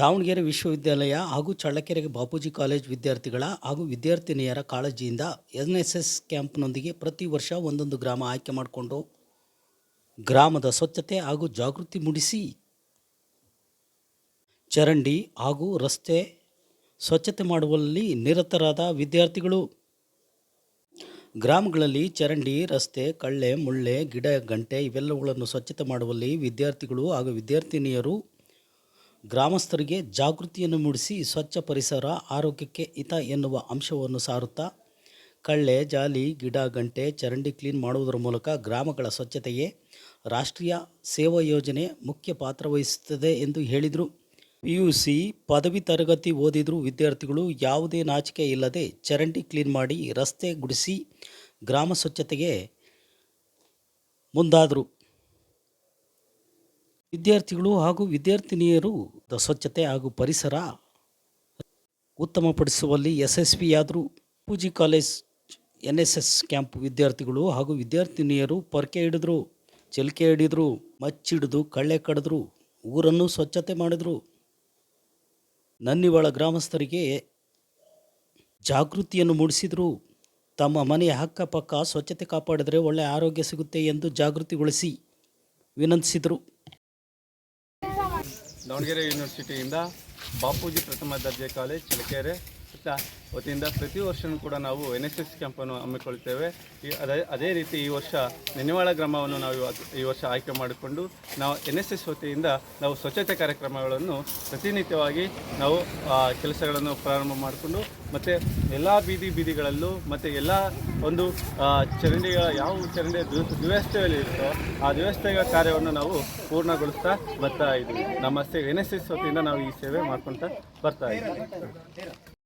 ದಾವಣಗೆರೆ ವಿಶ್ವವಿದ್ಯಾಲಯ ಹಾಗೂ ಚಳ್ಳಕೆರೆ ಬಾಪೂಜಿ ಕಾಲೇಜ್ ವಿದ್ಯಾರ್ಥಿಗಳ ಹಾಗೂ ವಿದ್ಯಾರ್ಥಿನಿಯರ ಕಾಳಜಿಯಿಂದ NSS ಕ್ಯಾಂಪ್ನೊಂದಿಗೆ ಪ್ರತಿ ವರ್ಷ ಒಂದೊಂದು ಗ್ರಾಮ ಆಯ್ಕೆ ಮಾಡಿಕೊಂಡು ಗ್ರಾಮದ ಸ್ವಚ್ಛತೆ ಹಾಗೂ ಜಾಗೃತಿ ಮೂಡಿಸಿ ಚರಂಡಿ ಹಾಗೂ ರಸ್ತೆ ಸ್ವಚ್ಛತೆ ಮಾಡುವಲ್ಲಿ ನಿರತರಾದ ವಿದ್ಯಾರ್ಥಿಗಳು ಗ್ರಾಮಗಳಲ್ಲಿ ಚರಂಡಿ, ರಸ್ತೆ, ಕಳ್ಳೆ, ಮುಳ್ಳೆ, ಗಿಡ, ಗಂಟೆ ಇವೆಲ್ಲವುಗಳನ್ನು ಸ್ವಚ್ಛತೆ ಮಾಡುವಲ್ಲಿ ವಿದ್ಯಾರ್ಥಿಗಳು ಹಾಗೂ ವಿದ್ಯಾರ್ಥಿನಿಯರು ಗ್ರಾಮಸ್ಥರಿಗೆ ಜಾಗೃತಿಯನ್ನು ಮೂಡಿಸಿ ಸ್ವಚ್ಛ ಪರಿಸರ ಆರೋಗ್ಯಕ್ಕೆ ಹಿತ ಎನ್ನುವ ಅಂಶವನ್ನು ಸಾರುತ್ತಾ ಕಳ್ಳೆ, ಜಾಲಿ, ಗಿಡ, ಗಂಟೆ, ಚರಂಡಿ ಕ್ಲೀನ್ ಮಾಡುವುದರ ಮೂಲಕ ಗ್ರಾಮಗಳ ಸ್ವಚ್ಛತೆಗೆ ರಾಷ್ಟ್ರೀಯ ಸೇವಾ ಯೋಜನೆ ಮುಖ್ಯ ಪಾತ್ರ ವಹಿಸುತ್ತದೆ ಎಂದು ಹೇಳಿದರು. PUC ಪದವಿ ತರಗತಿ ಓದಿದ್ರು ವಿದ್ಯಾರ್ಥಿಗಳು ಯಾವುದೇ ನಾಚಿಕೆ ಇಲ್ಲದೆ ಚರಂಡಿ ಕ್ಲೀನ್ ಮಾಡಿ ರಸ್ತೆ ಗುಡಿಸಿ ಗ್ರಾಮ ಸ್ವಚ್ಛತೆಗೆ ಮುಂದಾದರು. ವಿದ್ಯಾರ್ಥಿಗಳು ಹಾಗೂ ವಿದ್ಯಾರ್ಥಿನಿಯರು ಸ್ವಚ್ಛತೆ ಹಾಗೂ ಪರಿಸರ ಉತ್ತಮಪಡಿಸುವಲ್ಲಿ ಯಶಸ್ವಿಯಾದರು. ಬಾಪೂಜಿ ಕಾಲೇಜ್ NSS ಕ್ಯಾಂಪ್ ವಿದ್ಯಾರ್ಥಿಗಳು ಹಾಗೂ ವಿದ್ಯಾರ್ಥಿನಿಯರು ಪೊರಕೆ ಹಿಡಿದ್ರು, ಚಿಲಿಕೆ ಹಿಡಿದ್ರು, ಮಚ್ಚಿಡಿದು ಕಳ್ಳೆ ಕಡಿದ್ರು, ಊರನ್ನು ಸ್ವಚ್ಛತೆ ಮಾಡಿದರು. ನನ್ನಿವಾಳ ಗ್ರಾಮಸ್ಥರಿಗೆ ಜಾಗೃತಿಯನ್ನು ಮೂಡಿಸಿದರು. ತಮ್ಮ ಮನೆಯ ಅಕ್ಕಪಕ್ಕ ಸ್ವಚ್ಛತೆ ಕಾಪಾಡಿದರೆ ಒಳ್ಳೆಯ ಆರೋಗ್ಯ ಸಿಗುತ್ತೆ ಎಂದು ಜಾಗೃತಿಗೊಳಿಸಿ ವಿನಂತಿಸಿದರು. ದಾವಣಗೆರೆ ಯೂನಿವರ್ಸಿಟಿಯಿಂದ ಬಾಪೂಜಿ ಪ್ರಥಮ ದರ್ಜೆ ಕಾಲೇಜ್ ಚಳ್ಳಕೆರೆ ವತಿಯಿಂದ ಪ್ರತಿ ವರ್ಷವೂ ಕೂಡ ನಾವು NSS ಕ್ಯಾಂಪನ್ನು ಹಮ್ಮಿಕೊಳ್ಳುತ್ತೇವೆ. ಅದೇ ರೀತಿ ಈ ವರ್ಷ ನೆನೆವಾಳ ಗ್ರಾಮವನ್ನು ನಾವು ಈ ವರ್ಷ ಆಯ್ಕೆ ಮಾಡಿಕೊಂಡು ನಾವು NSS ವತಿಯಿಂದ ನಾವು ಸ್ವಚ್ಛತೆ ಕಾರ್ಯಕ್ರಮಗಳನ್ನು ಪ್ರತಿನಿತ್ಯವಾಗಿ ನಾವು ಕೆಲಸಗಳನ್ನು ಪ್ರಾರಂಭ ಮಾಡಿಕೊಂಡು ಮತ್ತು ಎಲ್ಲ ಬೀದಿಗಳಲ್ಲೂ ಮತ್ತು ಎಲ್ಲ ಒಂದು ಚರಂಡಿಗಳ ಯಾವ ಚರಂಡಿ ದುರವಸ್ಥೆಯಲ್ಲಿ ಇರುತ್ತೋ ಆ ದುರವಸ್ಥೆಯ ಕಾರ್ಯವನ್ನು ನಾವು ಪೂರ್ಣಗೊಳಿಸ್ತಾ ಬರ್ತಾ ಇದ್ದೀವಿ. ನಮ್ಮ NSS ವತಿಯಿಂದ ನಾವು ಈ ಸೇವೆ ಮಾಡ್ಕೊತಾ ಬರ್ತಾ ಇದ್ದೀವಿ.